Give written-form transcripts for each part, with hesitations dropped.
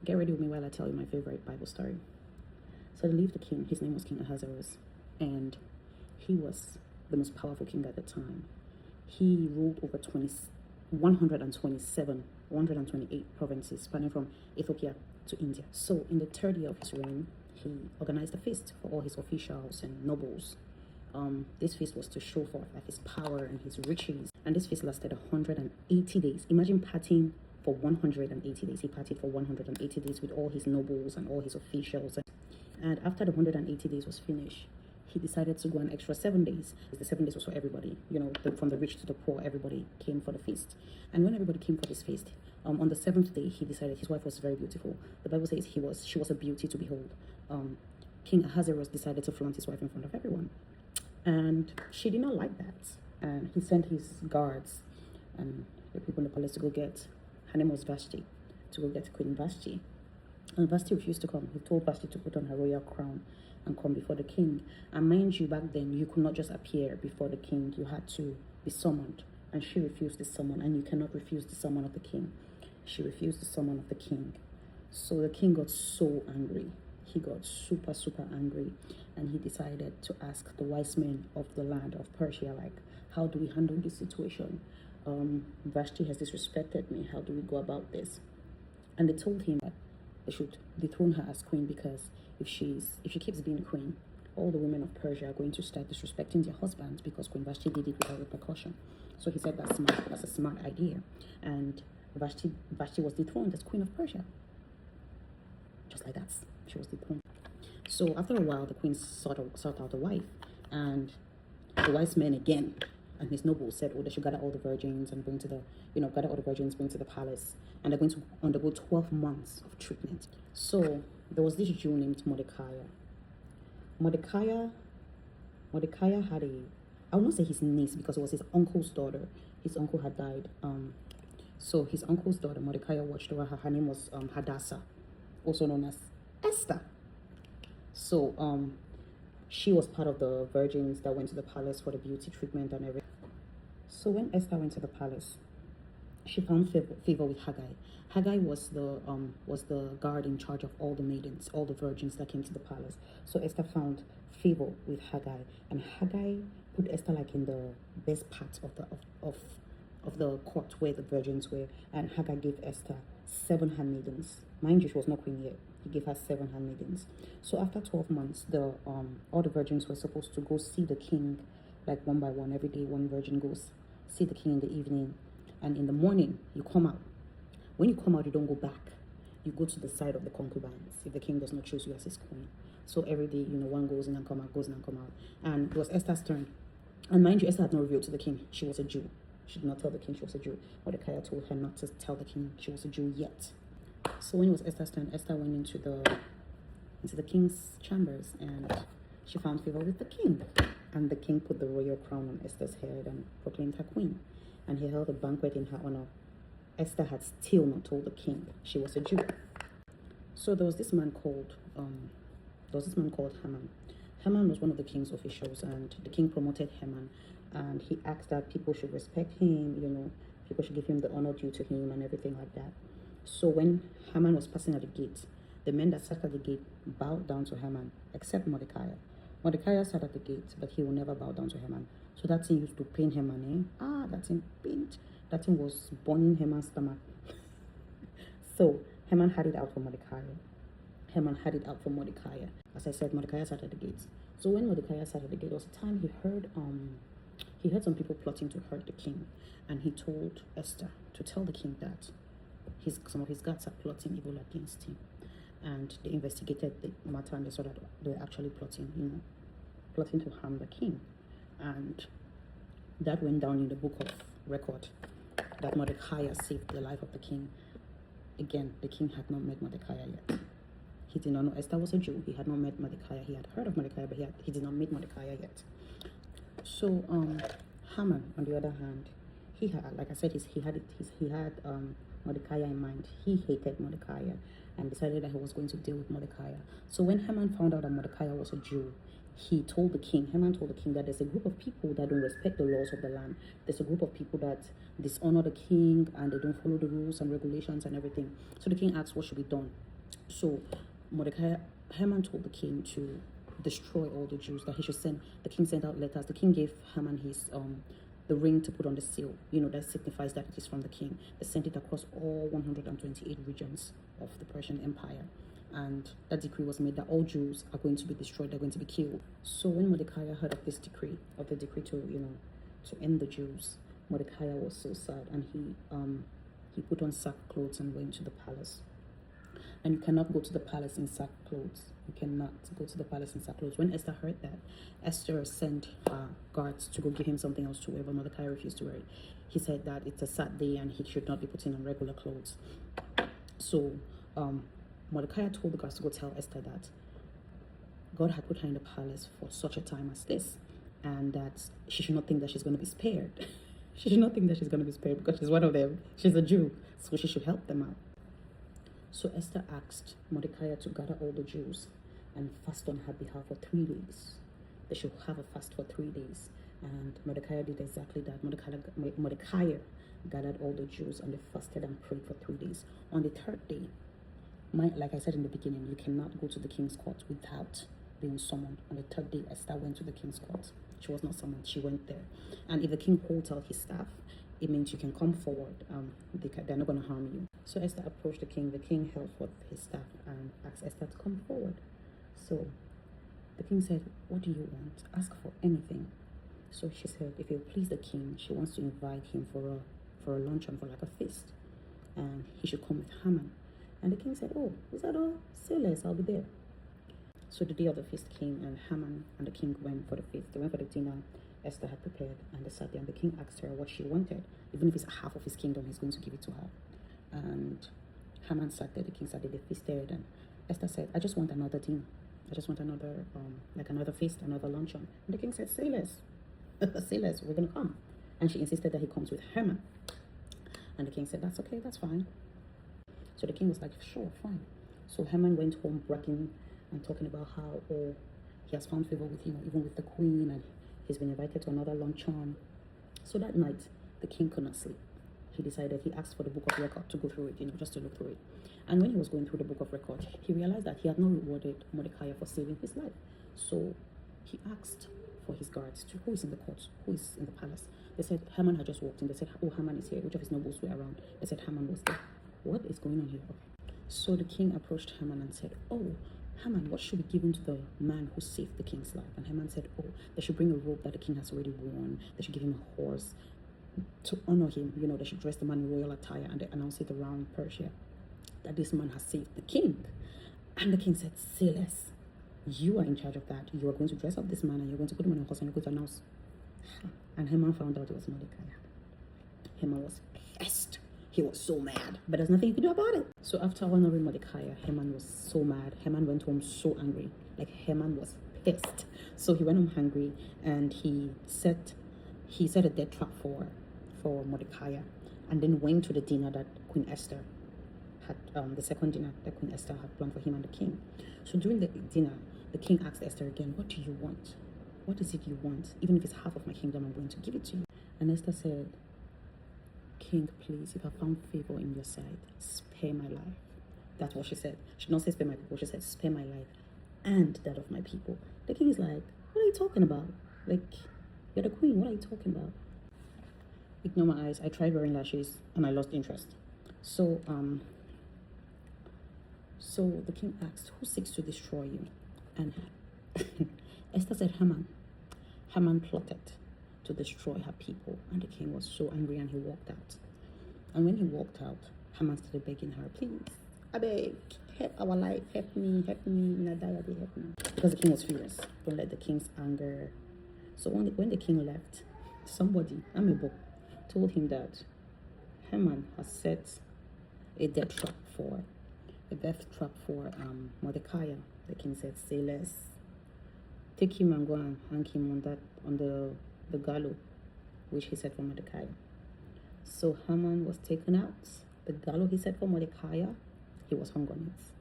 Get ready with me while I tell you my favorite Bible story. So they leave the king. His name was King Ahasuerus, and he was the most powerful king at the time. He ruled over 127, 128 provinces, spanning from Ethiopia to India. So in the third year of his reign, he organized a feast for all his officials and nobles. This feast was to show forth like his power and his riches. And this feast lasted 180 days. Imagine partying for 180 days. He partied for 180 days with all his nobles and all his officials. And after the 180 days was finished, he decided to go an extra 7 days. The 7 days was for everybody, from the rich to the poor, everybody came for the feast. And when everybody came for this feast, on the 7th day, he decided his wife was very beautiful. The Bible says she was a beauty to behold. King Ahasuerus decided to flaunt his wife in front of everyone. And she did not like that. And he sent his guards and the people in the palace to go get, her name was Vashti, to go get Queen Vashti. And Vashti refused to come. He told Vashti to put on her royal crown and come before the king. And mind you, back then, you could not just appear before the king. You had to be summoned. And she refused the summon. And you cannot refuse the summon of the king. She refused the summon of the king. So the king got so angry. He got super, super angry. And he decided to ask the wise men of the land of Persia, like, how do we handle this situation? Vashti has disrespected me. How do we go about this? And they told him that they should dethrone her as queen, because if she keeps being queen, all the women of Persia are going to start disrespecting their husbands, because Queen Vashti did it without repercussion. So he said that's smart. That's a smart idea. And Vashti was dethroned as queen of Persia. Just like that, she was dethroned. So after a while, the queen sought out a wife, and the wise men again and his nobles said, oh, they should gather all the virgins and bring to the palace, and they're going to undergo 12 months of treatment. So there was this Jew named Mordecai. Mordecai had I will not say his niece, because it was his uncle's daughter. His uncle had died. So his uncle's daughter, Mordecai, watched over her. Her name was Hadassah, also known as Esther. So she was part of the virgins that went to the palace for the beauty treatment and everything. So when Esther went to the palace, she found favor with Haggai. Haggai was the guard in charge of all the maidens, all the virgins that came to the palace. So Esther found favor with Haggai, and Haggai put Esther like in the best part of the court where the virgins were, and Haggai gave Esther 7 handmaidens. Mind you, she was not queen yet. He gave her 7 handmaidens. So after 12 months, all the virgins were supposed to go see the king, like one by one. Every day, one virgin goes see the king in the evening, and in the morning you come out. When you come out, you don't go back. You go to the side of the concubines if the king does not choose you as his queen. So every day, one goes in and come out, goes in and come out. And it was Esther's turn. And mind you, Esther had not revealed to the king she was a Jew. She did not tell the king she was a Jew. Mordecai told her not to tell the king she was a Jew yet. So when it was Esther's turn, Esther went into the king's chambers, and she found favor with the king. And the king put the royal crown on Esther's head and proclaimed her queen. And he held a banquet in her honor. Esther had still not told the king she was a Jew. So there was this man called Haman. Haman was one of the king's officials, and the king promoted Haman, and he asked that people should respect him, people should give him the honor due to him and everything like that. So when Haman was passing at the gate, the men that sat at the gate bowed down to Haman, except Mordecai. Mordecai sat at the gate, but he will never bow down to Haman. So that thing used to pain Haman, that thing pained. That thing was burning Haman's stomach. So Haman had it out for Mordecai. As I said, Mordecai sat at the gate. So when Mordecai sat at the gate, there was a time he heard some people plotting to hurt the king, and he told Esther to tell the king that some of his guards are plotting evil against him. And they investigated the matter, and they saw that they were actually plotting to harm the king. And that went down in the book of record that Mordecai saved the life of the king. Again, the king had not met Mordecai yet. He did not know Esther was a Jew. He had not met Mordecai. He had heard of Mordecai, but he did not meet Mordecai yet. So Haman, on the other hand, he had, like I said, he had Mordecai in mind. He hated Mordecai and decided that he was going to deal with Mordecai. So when Haman found out that Mordecai was a Jew, Haman told the king that there's a group of people that don't respect the laws of the land. There's a group of people that dishonor the king, and they don't follow the rules and regulations and everything. So the king asked, what should be done? So Mordecai, Haman told the king to destroy all the Jews, that he should send. The king sent out letters. The king gave Haman his the ring to put on the seal, that signifies that it is from the king. They sent it across all 128 regions of the Persian Empire, and that decree was made that all Jews are going to be destroyed, they're going to be killed. So when Mordecai heard of this decree, of the decree to end the Jews, Mordecai was so sad, and he put on sackcloth and went to the palace. And you cannot go to the palace in sackcloth. You cannot go to the palace in sackcloth. When Esther heard that, Esther sent her guards to go give him something else to wear, but Mordecai refused to wear it. He said that it's a sad day and he should not be putting on regular clothes. So Mordecai told the guards to go tell Esther that God had put her in the palace for such a time as this, and that she should not think that she's going to be spared. She should not think that she's going to be spared because she's one of them. She's a Jew, so she should help them out. So Esther asked Mordecai to gather all the Jews and fast on her behalf for 3 days. They should have a fast for 3 days. And Mordecai did exactly that. Mordecai gathered all the Jews and they fasted and prayed for 3 days. On the third day, like I said in the beginning, you cannot go to the king's court without being summoned. On the third day, Esther went to the king's court. She was not summoned, she went there. And if the king holds out his staff, it means you can come forward. They're not going to harm you. So Esther approached the king. The king held forth his staff and asked Esther to come forward. So the king said, "What do you want? Ask for anything." So she said, if it will please the king, she wants to invite him for a luncheon, for like a feast, and he should come with Haman. And the king said, "Oh, is that all? Say less, I'll be there." So the day of the feast came, and Haman and the king went for the feast. They went for the dinner Esther had prepared, and they sat there, and the king asked her what she wanted. Even if it's half of his kingdom, he's going to give it to her. And Haman sat there, the king sat there, they feasted, and Esther said, "I just want another dinner. I just want another, like another feast, another luncheon." And the king said, "Say less. Say less, we're going to come." And she insisted that he comes with Haman. And the king said, "That's okay, that's fine." So the king was like, "Sure, fine." So Haman went home bragging and talking about how he has found favor with, even with the queen, and he's been invited to another luncheon. So that night, the king could not sleep. He decided, he asked for the book of record to go through it, just to look through it. And when he was going through the book of record, he realized that he had not rewarded Mordecai for saving his life. So he asked for his guards to, who is in the court, who is in the palace. They said Haman had just walked in. They said, "Oh, Haman is here." Which of his nobles were around? They said Haman was there. What is going on here? Okay. So the king approached Haman and said, "Oh, Haman, what should be given to the man who saved the king's life?" And Haman said, "Oh, they should bring a robe that the king has already worn. They should give him a horse to honor him. They should dress the man in royal attire and they announce it around Persia that this man has saved the king." And the king said, "Say less. You are in charge of that. You are going to dress up this man and you're going to put him on a horse and you're going to announce." And Haman found out it was Mordecai. Haman was pissed. He was so mad, but there's nothing he could do about it. So after honoring Mordecai, Haman was so mad. Haman went home so angry. Like, Haman was pissed. So he went home hungry, and he set a death trap for Mordecai, and then went to the dinner that Queen Esther had, the second dinner that Queen Esther had planned for him and the king. So during the dinner, the king asked Esther again, "What do you want? What is it you want? Even if it's half of my kingdom, I'm going to give it to you." And Esther said, "King, please, if I found favor in your sight, spare my life." That's what she said. She did not say spare my people. She said spare my life and that of my people. The king is like, "What are you talking about? Like, you're the queen. What are you talking about?" Ignore my eyes. I tried wearing lashes and I lost interest. So the king asked, "Who seeks to destroy you?" And Esther said, "Haman." Haman plotted to destroy her people, and the king was so angry and he walked out. And when he walked out, Haman started begging her, "Please, I beg, help our life, help me, help me, help me." Because the king was furious. Don't let the king's anger. So when the king left, somebody, Amibo, told him that Haman has set a death trap for Mordecai. The king said, "Say less. Take him and go and hang him on the gallows," which he said for Mordecai. So Haman was taken out. The gallows he set for Mordecai, he was hung on it.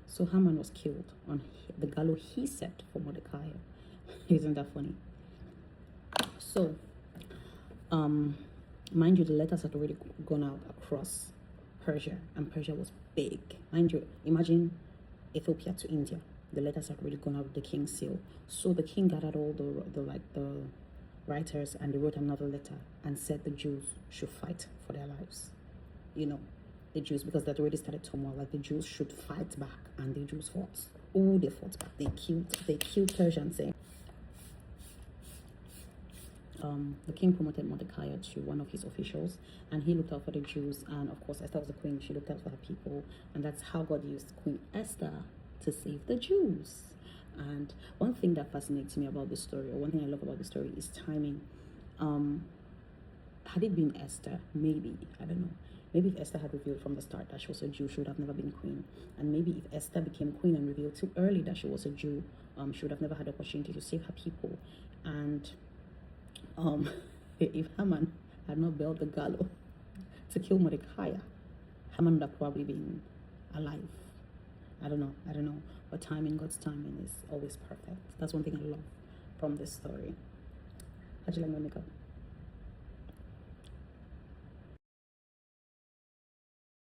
So Haman was killed on the gallows he set for Mordecai. Isn't that funny? So, mind you, the letters had already gone out across Persia, and Persia was big. Mind you, imagine Ethiopia to India. The letters had already gone out with the king's seal. So the king gathered all the writers, and they wrote another letter and said the Jews should fight for their lives. You know, the Jews, because that already started turmoil, like the Jews should fight back, and the Jews fought. Oh, they fought back. They killed Persians. The king promoted Mordecai to one of his officials, and he looked out for the Jews. And of course, Esther was the queen; she looked out for her people, and that's how God used Queen Esther to save the Jews. And one thing that fascinates me about the story, or one thing I love about the story, is timing. Had it been Esther, maybe, I don't know, maybe if Esther had revealed from the start that she was a Jew, she would have never been queen. And maybe if Esther became queen and revealed too early that she was a Jew, she would have never had the opportunity to save her people. And if Haman had not built the gallows to kill Mordecai, Haman would have probably been alive. I don't know. But timing, God's timing is always perfect. That's one thing I love from this story. How'd you like my makeup?